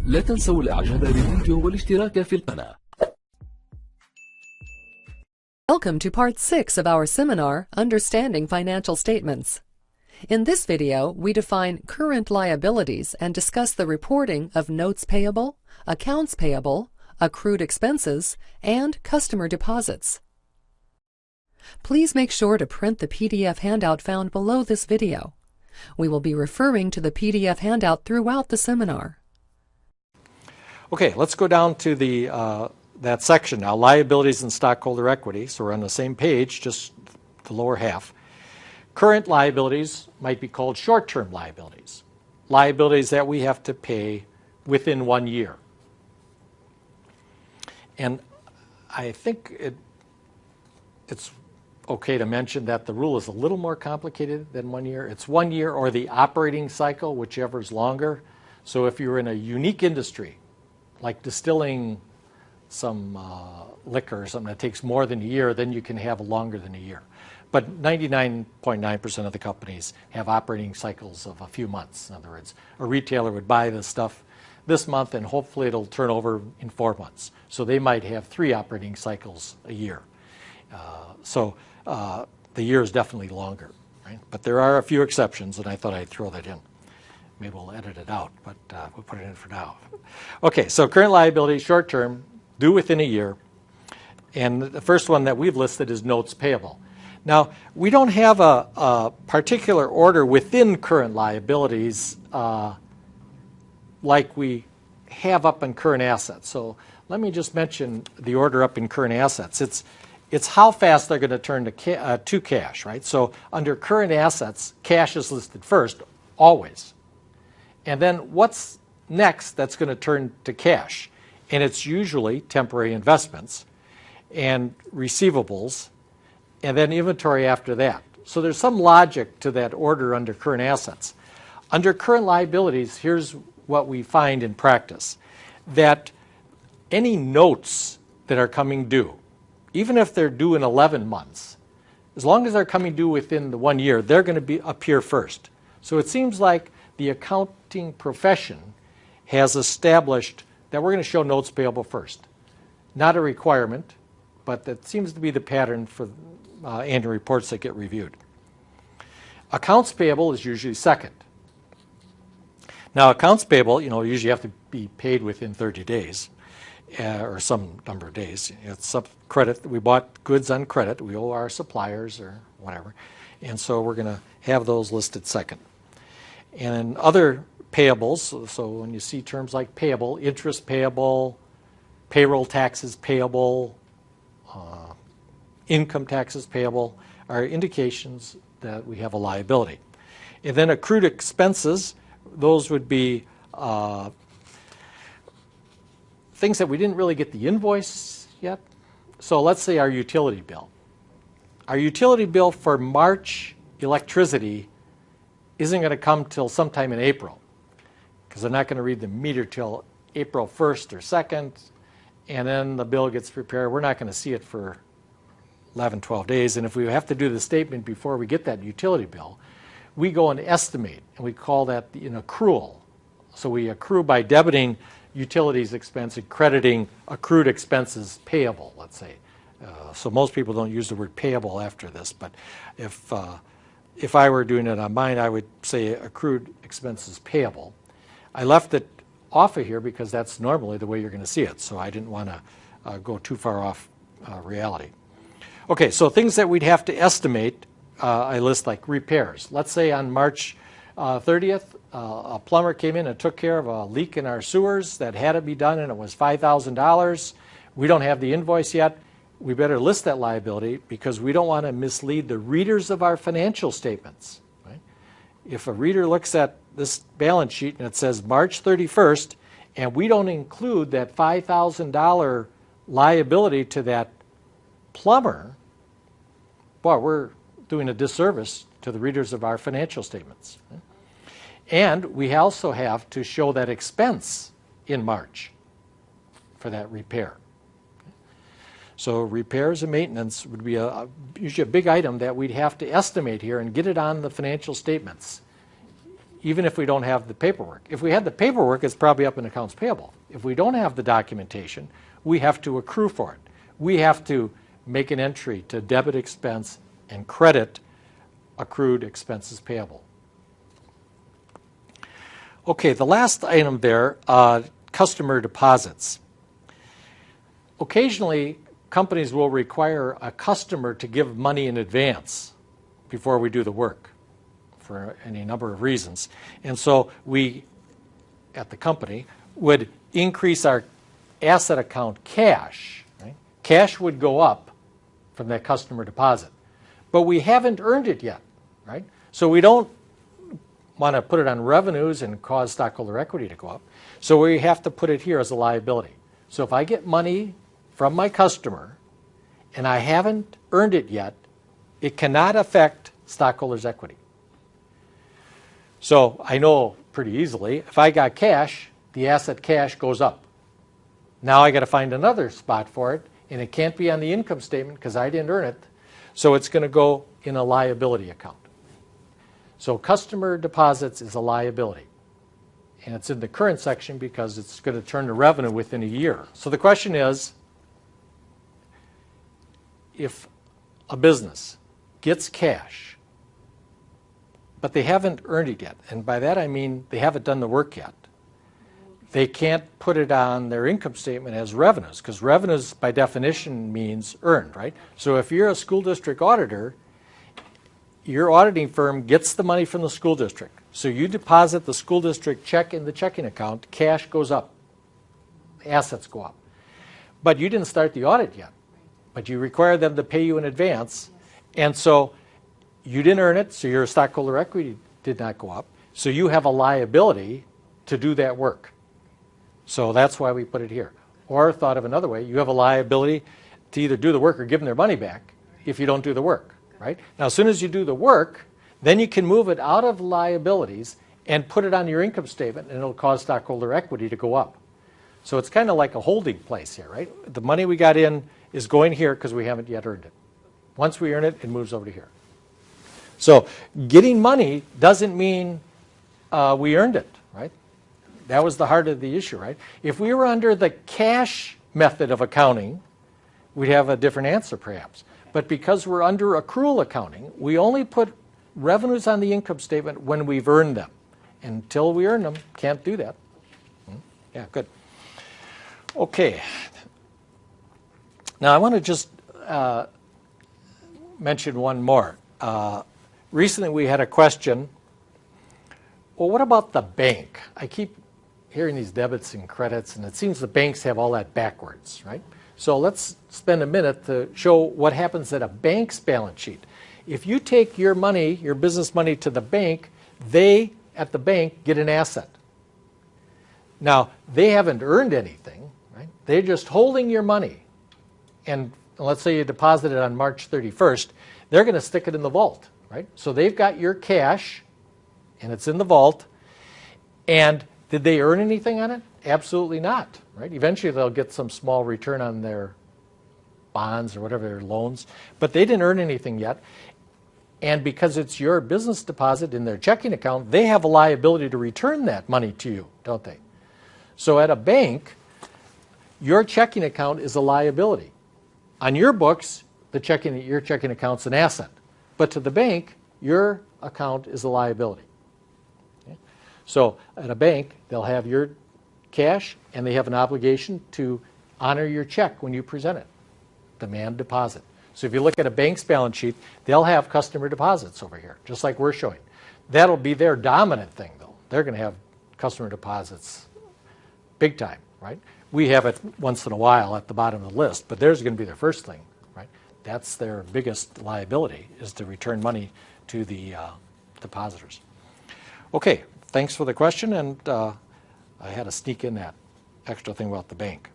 لا تنسوا الاعجاب بالفيديو والاشتراك في القناة. Welcome to part 6 of our seminar, Understanding Financial Statements. In this video, we define current liabilities and discuss the reporting of notes payable, accounts payable, accrued expenses, and customer deposits. Please make sure to print the PDF handout found below this video. We will be referring to the PDF handout throughout the seminar. Okay, let's go down to that section now, liabilities and stockholder equity. So we're on the same page, just the lower half. Current liabilities might be called short-term liabilities, liabilities that we have to pay within 1 year. And I think it's okay to mention that the rule is a little more complicated than 1 year. It's 1 year or the operating cycle, whichever is longer. So if you're in a unique industry, like distilling some liquor or something that takes more than a year, then you can have longer than a year. But 99.9% of the companies have operating cycles of a few months. In other words, a retailer would buy the stuff this month and hopefully it'll turn over in 4 months. So they might have 3 operating cycles a year. The year is definitely longer, right? But there are a few exceptions, and I thought I'd throw that in. Maybe we'll edit it out, but we'll put it in for now. Okay, so current liability, short term, due within a year. And the first one that we've listed is notes payable. Now, we don't have a particular order within current liabilities like we have up in current assets. So let me just mention the order up in current assets. It's how fast they're going to turn to cash, right? So under current assets, cash is listed first, always. And then what's next that's going to turn to cash? And it's usually temporary investments and receivables, and then inventory after that. So there's some logic to that order under current assets. Under current liabilities, here's what we find in practice, that any notes that are coming due, even if they're due in 11 months, as long as they're coming due within the 1 year, they're going to appear first. So it seems like the accounting profession has established that we're going to show notes payable first. Not a requirement, but that seems to be the pattern for annual reports that get reviewed. Accounts payable is usually second. Now, accounts payable, usually have to be paid within 30 days. Or some number of days. It's some credit. We bought goods on credit. We owe our suppliers or whatever. And so we're going to have those listed second. And other payables, so when you see terms like payable, interest payable, payroll taxes payable, income taxes payable, are indications that we have a liability. And then accrued expenses, those would be things that we didn't really get the invoice yet. So let's say our utility bill. Our utility bill for March electricity isn't going to come till sometime in April, because they're not going to read the meter till April 1st or 2nd, and then the bill gets prepared. We're not going to see it for 11, 12 days, and if we have to do the statement before we get that utility bill, we go and estimate, and we call that an accrual. So we accrue by debiting utilities expense and crediting accrued expenses payable, let's say. So most people don't use the word payable after this, but if I were doing it on mine, I would say accrued expenses payable. I left it off of here because that's normally the way you're going to see it, so I didn't want to go too far off reality. Okay, so things that we'd have to estimate, I list like repairs. Let's say on March 30th, a plumber came in and took care of a leak in our sewers that had to be done, and it was $5,000. We don't have the invoice yet. We better list that liability because we don't want to mislead the readers of our financial statements. Right? If a reader looks at this balance sheet and it says March 31st, and we don't include that $5,000 liability to that plumber, well, we're doing a disservice to the readers of our financial statements. Right? And we also have to show that expense in March for that repair. So repairs and maintenance would be usually a big item that we'd have to estimate here and get it on the financial statements. even if we don't have the paperwork. If we had the paperwork, it's probably up in accounts payable. If we don't have the documentation, we have to accrue for it. We have to make an entry to debit expense and credit accrued expenses payable. Okay, the last item there, customer deposits. Occasionally, companies will require a customer to give money in advance before we do the work for any number of reasons. And so we, at the company, would increase our asset account cash. Right? Cash would go up from that customer deposit. But we haven't earned it yet. Right? So we don't want to put it on revenues and cause stockholder equity to go up. So we have to put it here as a liability. So if I get money from my customer and I haven't earned it yet, it cannot affect stockholders' equity. So I know pretty easily, if I got cash, the asset cash goes up. Now I got to find another spot for it, and it can't be on the income statement because I didn't earn it. So it's going to go in a liability account. So customer deposits is a liability. And it's in the current section because it's going to turn to revenue within a year. So the question is, if a business gets cash, but they haven't earned it yet, and by that I mean they haven't done the work yet, they can't put it on their income statement as revenues, because revenues by definition means earned, right? So if you're a school district auditor, your auditing firm gets the money from the school district. So you deposit the school district check in the checking account, cash goes up, assets go up. But you didn't start the audit yet. But you require them to pay you in advance. And so you didn't earn it, so your stockholder equity did not go up. So you have a liability to do that work. So that's why we put it here. Or thought of another way, you have a liability to either do the work or give them their money back if you don't do the work. Right? Now, as soon as you do the work, then you can move it out of liabilities and put it on your income statement, and it'll cause stockholder equity to go up. So it's kind of like a holding place here, right? The money we got in is going here because we haven't yet earned it. Once we earn it, it moves over to here. So getting money doesn't mean we earned it, right? That was the heart of the issue, right? If we were under the cash method of accounting, we'd have a different answer perhaps. But because we're under accrual accounting, we only put revenues on the income statement when we've earned them. Until we earn them, can't do that. Yeah, good. Okay. Now I want to just mention one more. Recently we had a question, well, what about the bank? I keep hearing these debits and credits, and it seems the banks have all that backwards, right? So let's spend a minute to show what happens at a bank's balance sheet. If you take your money, your business money to the bank, they, at the bank, get an asset. Now, they haven't earned anything, right? They're just holding your money. And let's say you deposit it on March 31st, they're going to stick it in the vault, right? So they've got your cash, and it's in the vault. And did they earn anything on it? Absolutely not, right? Eventually they'll get some small return on their bonds or whatever, their loans, but they didn't earn anything yet. And because it's your business deposit in their checking account, they have a liability to return that money to you, don't they? So at a bank, your checking account is a liability. On your books, your checking account's an asset. But to the bank, your account is a liability. Okay? So at a bank, they'll have your cash, and they have an obligation to honor your check when you present it. Demand deposit. So if you look at a bank's balance sheet, they'll have customer deposits over here, just like we're showing. That'll be their dominant thing, though. They're going to have customer deposits big time, right? We have it once in a while at the bottom of the list, but theirs is going to be their first thing, right? That's their biggest liability, is to return money to the depositors. Okay, thanks for the question, and I had to sneak in that extra thing about the bank.